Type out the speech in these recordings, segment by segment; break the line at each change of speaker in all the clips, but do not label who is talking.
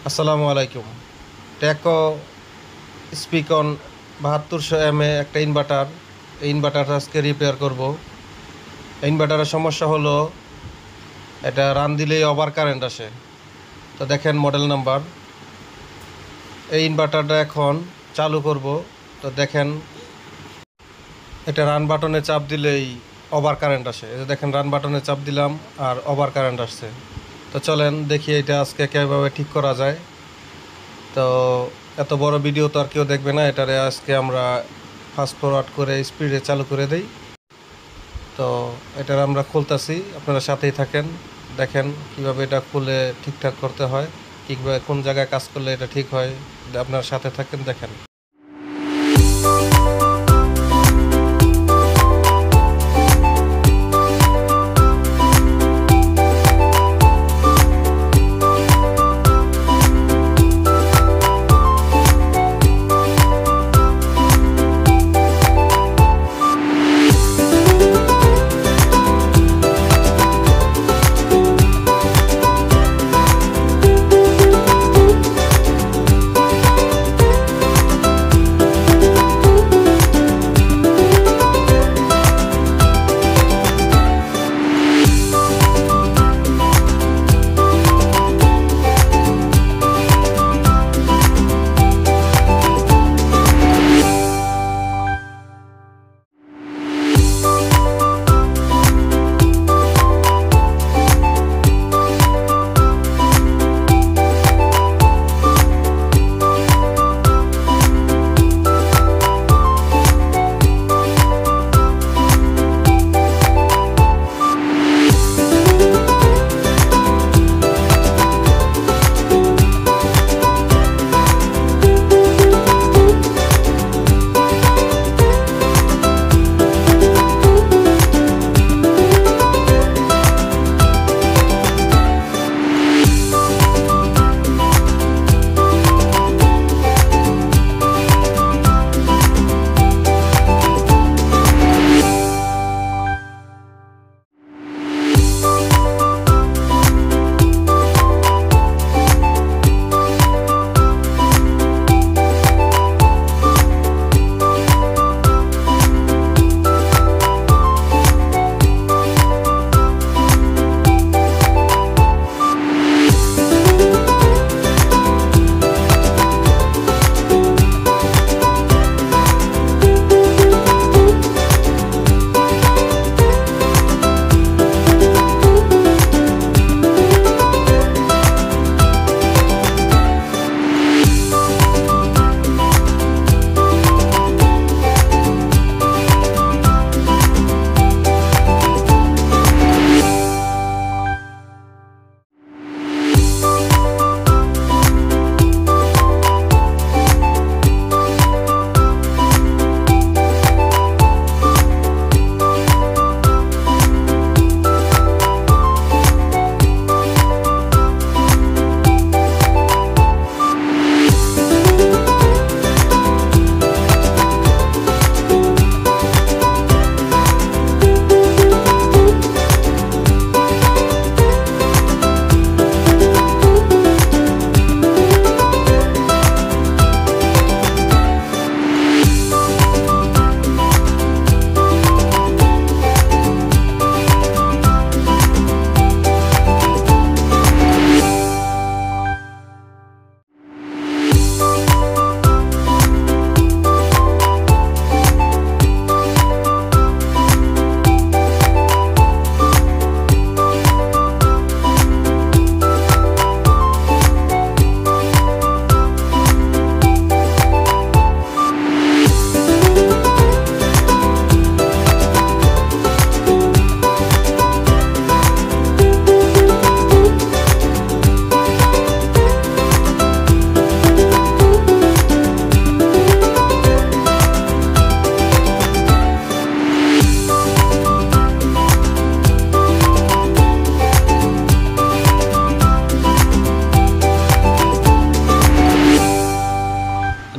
আসসালামু আলাইকুম। টেকো স্পিকন 7200 mAh একটা ইনভার্টার। এই ইনভার্টারটা আজকে রিপেয়ার করব। ইনভার্টারের সমস্যা হলো এটা রান দিলেই ওভার কারেন্ট আসে। তো দেখেন মডেল নাম্বার। এই ইনভার্টারটা এখন চালু করব। তো দেখেন এটা রান বাটনে চাপ দিলেই ওভার কারেন্ট আসে। এই যে দেখেন রান বাটনে চাপ দিলাম আর ওভার কারেন্ট আসছে। তো চলেন দেখি এটা আজকে কীভাবে ঠিক করা যায়। তো এত বড় ভিডিও তো আর কেউ দেখবে না, এটারে আজকে আমরা ফাস্ট ফরওয়ার্ড করে স্পিডে চালু করে দেই। তো এটার আমরা খুলতেছি, আপনারা সাথেই থাকেন, দেখেন কিভাবে এটা খুলে ঠিকঠাক করতে হয়, কিভাবে কোন জায়গায় কাজ করলে এটা ঠিক হয়। আপনারা সাথে থাকেন, দেখেন।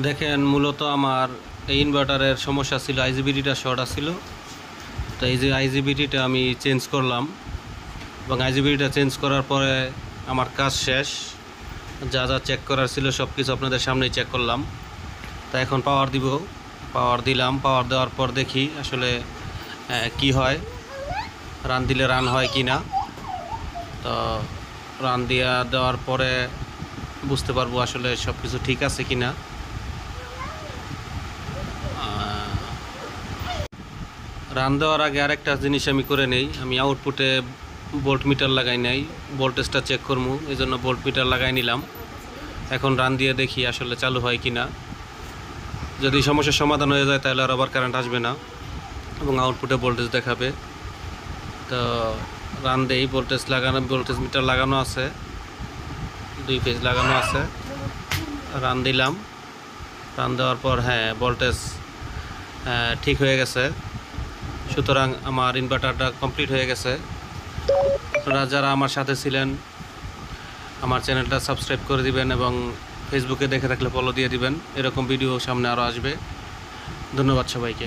দেখেন মূলত আমার এই ইনভার্টারের সমস্যা ছিল, আইজিবিটিটা শর্ট ছিল। তো এই যে আইজিবিটিটা আমি চেঞ্জ করলাম এবং আইজিবিটিটা চেঞ্জ করার পরে আমার কাজ শেষ। যা যা চেক করার ছিল সব কিছু আপনাদের সামনেই চেক করলাম। তা এখন পাওয়ার দিব, পাওয়ার দিলাম। পাওয়ার দেওয়ার পর দেখি আসলে কি হয়, রান দিলে রান হয় কি না। তো রান দেওয়ার পরে বুঝতে পারবো আসলে সব কিছু ঠিক আছে কি না। রান দেওয়ার আগে আরেকটা জিনিস আমি করে নেই, আমি আউটপুটে ভোল্ট মিটার লাগাই নাই, ভোল্টেজটা চেক করবো, এই জন্য ভোল্ট মিটার লাগাই নিলাম। এখন রান দিয়ে দেখি আসলে চালু হয় কি না। যদি সমস্যার সমাধান হয়ে যায় তাহলে আর আবার কারেন্ট আসবে না এবং আউটপুটে ভোল্টেজ দেখাবে। তো রান দেই, ভোল্টেজ মিটার লাগানো আছে, 2 ফেজ লাগানো আছে। রান দিলাম, রান দেওয়ার পর হ্যাঁ ভোল্টেজ ঠিক হয়ে গেছে। সুতরাং আমার ইনভার্টারটা কমপ্লিট হয়ে গেছে। আপনারা যারা আমার সাথে ছিলেন আমার চ্যানেলটা সাবস্ক্রাইব করে দিবেন এবং ফেসবুকে দেখে থাকলে ফলো দিয়ে দিবেন। এরকম ভিডিও সামনে আরও আসবে। ধন্যবাদ সবাইকে।